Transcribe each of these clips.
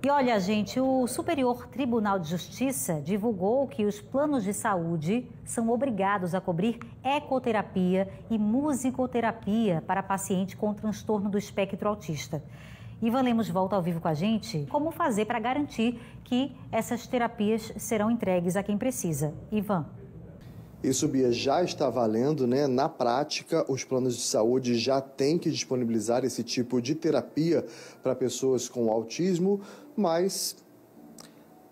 E olha, gente, o Superior Tribunal de Justiça divulgou que os planos de saúde são obrigados a cobrir ecoterapia e musicoterapia para paciente com transtorno do espectro autista. Ivan Lemos volta ao vivo com a gente. Como fazer para garantir que essas terapias serão entregues a quem precisa? Ivan. Isso, Bia, já está valendo, né? Na prática, os planos de saúde já têm que disponibilizar esse tipo de terapia para pessoas com autismo, mas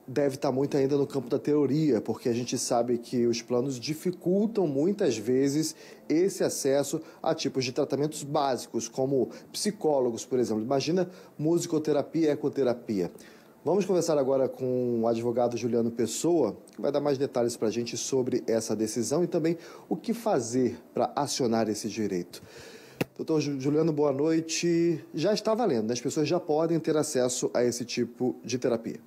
deve estar muito ainda no campo da teoria, porque a gente sabe que os planos dificultam muitas vezes esse acesso a tipos de tratamentos básicos, como psicólogos, por exemplo. Imagina musicoterapia e ecoterapia. Vamos conversar agora com o advogado Juliano Pessoa, que vai dar mais detalhes para a gente sobre essa decisão e também o que fazer para acionar esse direito. Doutor Juliano, boa noite. Já está valendo, né? As pessoas já podem ter acesso a esse tipo de terapia.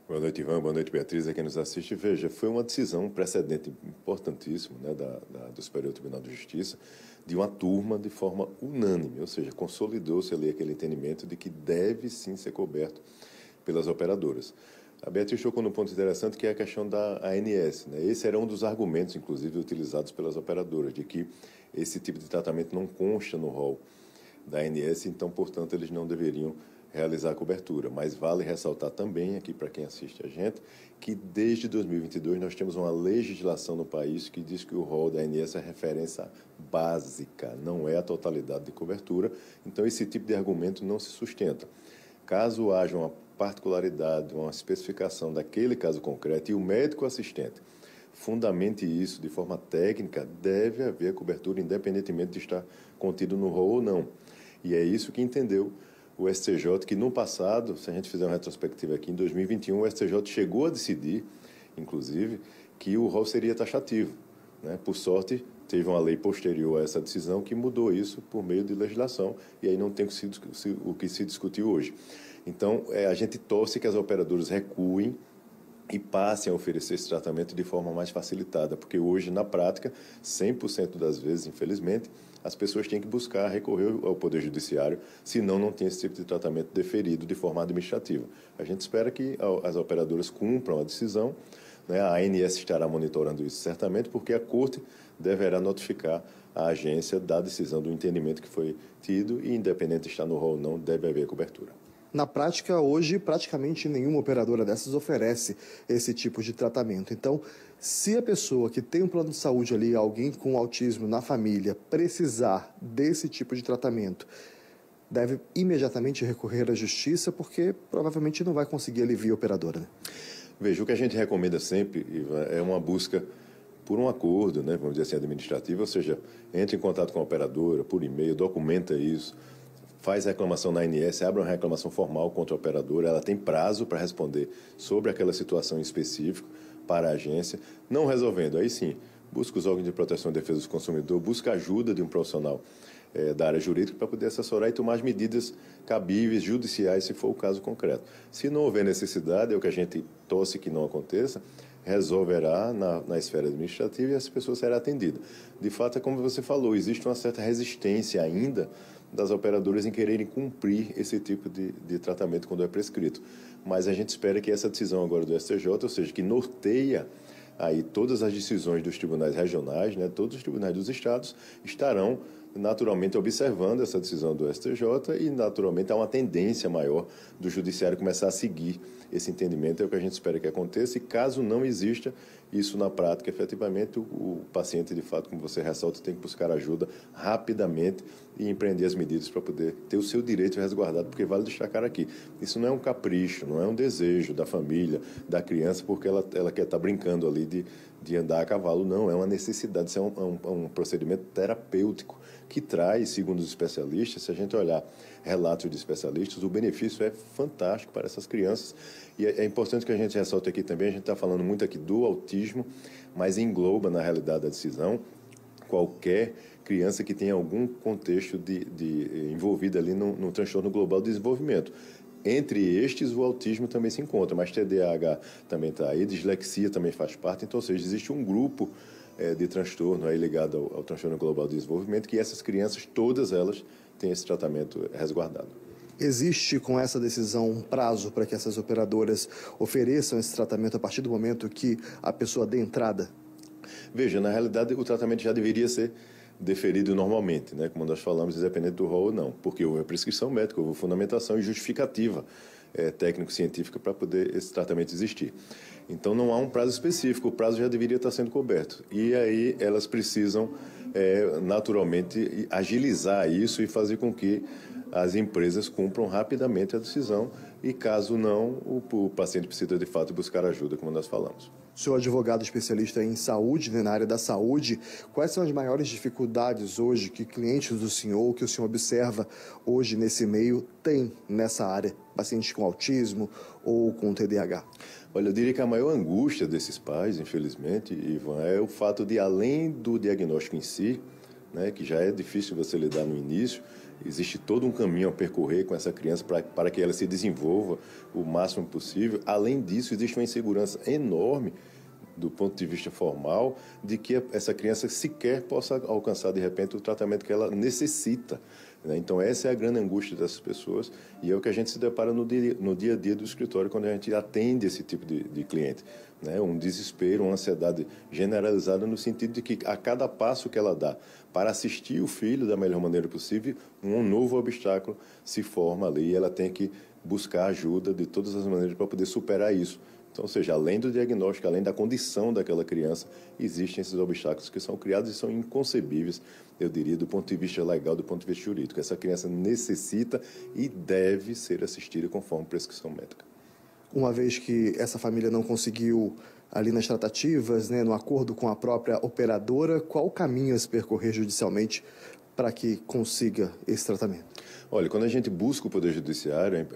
Boa noite, Ivan. Boa noite, Beatriz, a quem nos assiste. Veja, foi uma decisão, um precedente importantíssimo, né, do Superior Tribunal de Justiça, de uma turma de forma unânime, ou seja, consolidou-se ali aquele entendimento de que deve sim ser coberto pelas operadoras. A Beatriz tocou num ponto interessante, que é a questão da ANS, né? Esse era um dos argumentos, inclusive, utilizados pelas operadoras, de que esse tipo de tratamento não consta no rol da ANS, então, portanto, eles não deveriam realizar a cobertura. Mas vale ressaltar também, aqui para quem assiste a gente, que desde 2022 nós temos uma legislação no país que diz que o rol da ANS é referência básica, não é a totalidade de cobertura, então esse tipo de argumento não se sustenta. Caso haja uma particularidade, uma especificação daquele caso concreto e o médico assistente fundamente isso de forma técnica, deve haver cobertura independentemente de estar contido no rol ou não. E é isso que entendeu o STJ, que no passado, se a gente fizer uma retrospectiva aqui, em 2021, o STJ chegou a decidir, inclusive, que o rol seria taxativo, né? Por sorte, teve uma lei posterior a essa decisão que mudou isso por meio de legislação, e aí não tem o que se discutir hoje. Então, a gente torce que as operadoras recuem e passem a oferecer esse tratamento de forma mais facilitada, porque hoje, na prática, 100% das vezes, infelizmente, as pessoas têm que buscar recorrer ao Poder Judiciário, senão não tem esse tipo de tratamento deferido de forma administrativa. A gente espera que as operadoras cumpram a decisão, né? A ANS estará monitorando isso certamente, porque a Corte deverá notificar a agência da decisão do entendimento que foi tido e, independente de estar no rol ou não, deve haver cobertura. Na prática, hoje, praticamente nenhuma operadora dessas oferece esse tipo de tratamento. Então, se a pessoa que tem um plano de saúde ali, alguém com autismo na família, precisar desse tipo de tratamento, deve imediatamente recorrer à justiça, porque provavelmente não vai conseguir ali via operadora, né? Veja, o que a gente recomenda sempre, Ivan, é uma busca por um acordo, né, vamos dizer assim, administrativo, ou seja, entre em contato com a operadora, por e-mail, documenta isso, faz reclamação na ANS, abre uma reclamação formal contra a operadora, ela tem prazo para responder sobre aquela situação em específico para a agência, não resolvendo, aí sim, busca os órgãos de proteção e defesa do consumidor, busca a ajuda de um profissional da área jurídica para poder assessorar e tomar as medidas cabíveis, judiciais, se for o caso concreto. Se não houver necessidade, é o que a gente torce que não aconteça, resolverá na esfera administrativa e essa pessoa será atendida. De fato, é como você falou, existe uma certa resistência ainda das operadoras em quererem cumprir esse tipo de tratamento quando é prescrito. Mas a gente espera que essa decisão agora do STJ, ou seja, que norteia aí todas as decisões dos tribunais regionais, né, todos os tribunais dos estados estarão naturalmente observando essa decisão do STJ e naturalmente há uma tendência maior do judiciário começar a seguir esse entendimento, é o que a gente espera que aconteça, e caso não exista isso na prática, efetivamente o paciente, de fato, como você ressalta, tem que buscar ajuda rapidamente e empreender as medidas para poder ter o seu direito resguardado, porque vale destacar aqui, isso não é um capricho, não é um desejo da família, da criança, porque ela quer estar brincando ali de andar a cavalo, não, é uma necessidade, isso é um procedimento terapêutico que traz, segundo os especialistas, se a gente olhar relatos de especialistas, o benefício é fantástico para essas crianças. E é importante que a gente ressalte aqui também, a gente está falando muito aqui do autismo, mas engloba, na realidade, a decisão qualquer criança que tenha algum contexto envolvida ali no transtorno global de desenvolvimento. Entre estes, o autismo também se encontra, mas TDAH também está aí, dislexia também faz parte, então, ou seja, existe um grupo de transtorno aí ligado ao transtorno global de desenvolvimento, que essas crianças, todas elas, têm esse tratamento resguardado. Existe com essa decisão um prazo para que essas operadoras ofereçam esse tratamento a partir do momento que a pessoa dê entrada? Veja, na realidade o tratamento já deveria ser deferido normalmente, né? Como nós falamos, independente do rol ou não, porque houve a prescrição médica, houve fundamentação e justificativa técnico-científica para poder esse tratamento existir. Então não há um prazo específico, o prazo já deveria estar sendo coberto. E aí elas precisam naturalmente agilizar isso e fazer com que as empresas cumpram rapidamente a decisão e, caso não, o paciente precisa de fato buscar ajuda, como nós falamos. O senhor é advogado especialista em saúde, né, na área da saúde. Quais são as maiores dificuldades hoje que clientes do senhor, que o senhor observa hoje nesse meio, têm nessa área? Pacientes com autismo ou com TDAH? Olha, eu diria que a maior angústia desses pais, infelizmente, Ivan, é o fato de, além do diagnóstico em si, né, que já é difícil você lidar no início, existe todo um caminho a percorrer com essa criança para que ela se desenvolva o máximo possível. Além disso, existe uma insegurança enorme do ponto de vista formal de que essa criança sequer possa alcançar, de repente, o tratamento que ela necessita. Então, essa é a grande angústia dessas pessoas e é o que a gente se depara no dia a dia do escritório quando a gente atende esse tipo de cliente. Um desespero, uma ansiedade generalizada no sentido de que a cada passo que ela dá para assistir o filho da melhor maneira possível, um novo obstáculo se forma ali e ela tem que buscar ajuda de todas as maneiras para poder superar isso. Então, ou seja, além do diagnóstico, além da condição daquela criança, existem esses obstáculos que são criados e são inconcebíveis, eu diria, do ponto de vista legal, do ponto de vista jurídico. Essa criança necessita e deve ser assistida conforme prescrição médica. Uma vez que essa família não conseguiu, ali nas tratativas, né, no acordo com a própria operadora, qual o caminho a se percorrer judicialmente para que consiga esse tratamento? Olha, quando a gente busca o Poder Judiciário,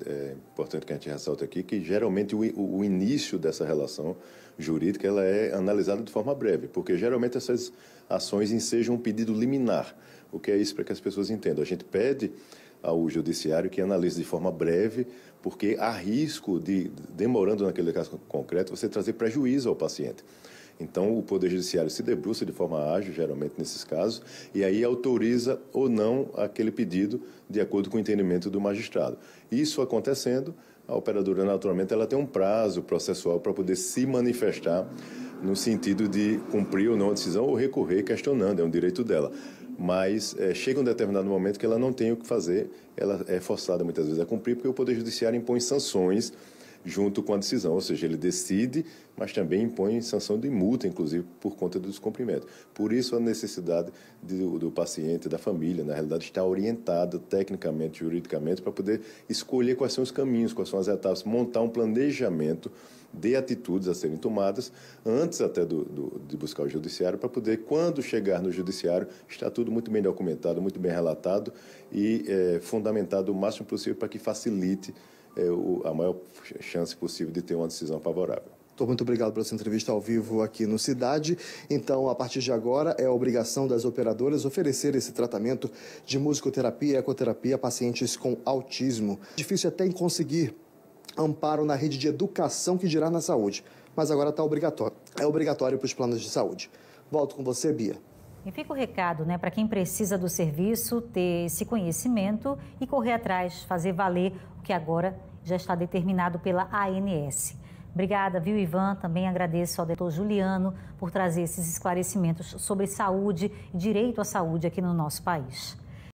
é importante que a gente ressalte aqui que geralmente o início dessa relação jurídica ela é analisada de forma breve, porque geralmente essas ações ensejam um pedido liminar. O que é isso para que as pessoas entendam? A gente pede ao Judiciário que analise de forma breve, porque há risco de, demorando naquele caso concreto, você trazer prejuízo ao paciente. Então, o Poder Judiciário se debruça de forma ágil, geralmente nesses casos, e aí autoriza ou não aquele pedido de acordo com o entendimento do magistrado. Isso acontecendo, a operadora, naturalmente, ela tem um prazo processual para poder se manifestar no sentido de cumprir ou não a decisão ou recorrer questionando, é um direito dela. Mas chega um determinado momento que ela não tem o que fazer, ela é forçada muitas vezes a cumprir, porque o Poder Judiciário impõe sanções junto com a decisão, ou seja, ele decide, mas também impõe sanção de multa, inclusive, por conta do descumprimento. Por isso, a necessidade do paciente, da família, na realidade, estar orientada tecnicamente, juridicamente, para poder escolher quais são os caminhos, quais são as etapas, montar um planejamento de atitudes a serem tomadas, antes até de buscar o judiciário, para poder, quando chegar no judiciário, estar tudo muito bem documentado, muito bem relatado e fundamentado o máximo possível para que facilite a maior chance possível de ter uma decisão favorável. Muito obrigado pela sua entrevista ao vivo aqui no Cidade. Então, a partir de agora, é a obrigação das operadoras oferecer esse tratamento de musicoterapia e ecoterapia a pacientes com autismo. Difícil até em conseguir amparo na rede de educação que dirá na saúde, mas agora está obrigatório. É obrigatório para os planos de saúde. Volto com você, Bia. E fica o recado, né, para quem precisa do serviço, ter esse conhecimento e correr atrás, fazer valer o que agora já está determinado pela ANS. Obrigada, viu, Ivan? Também agradeço ao doutor Juliano por trazer esses esclarecimentos sobre saúde e direito à saúde aqui no nosso país.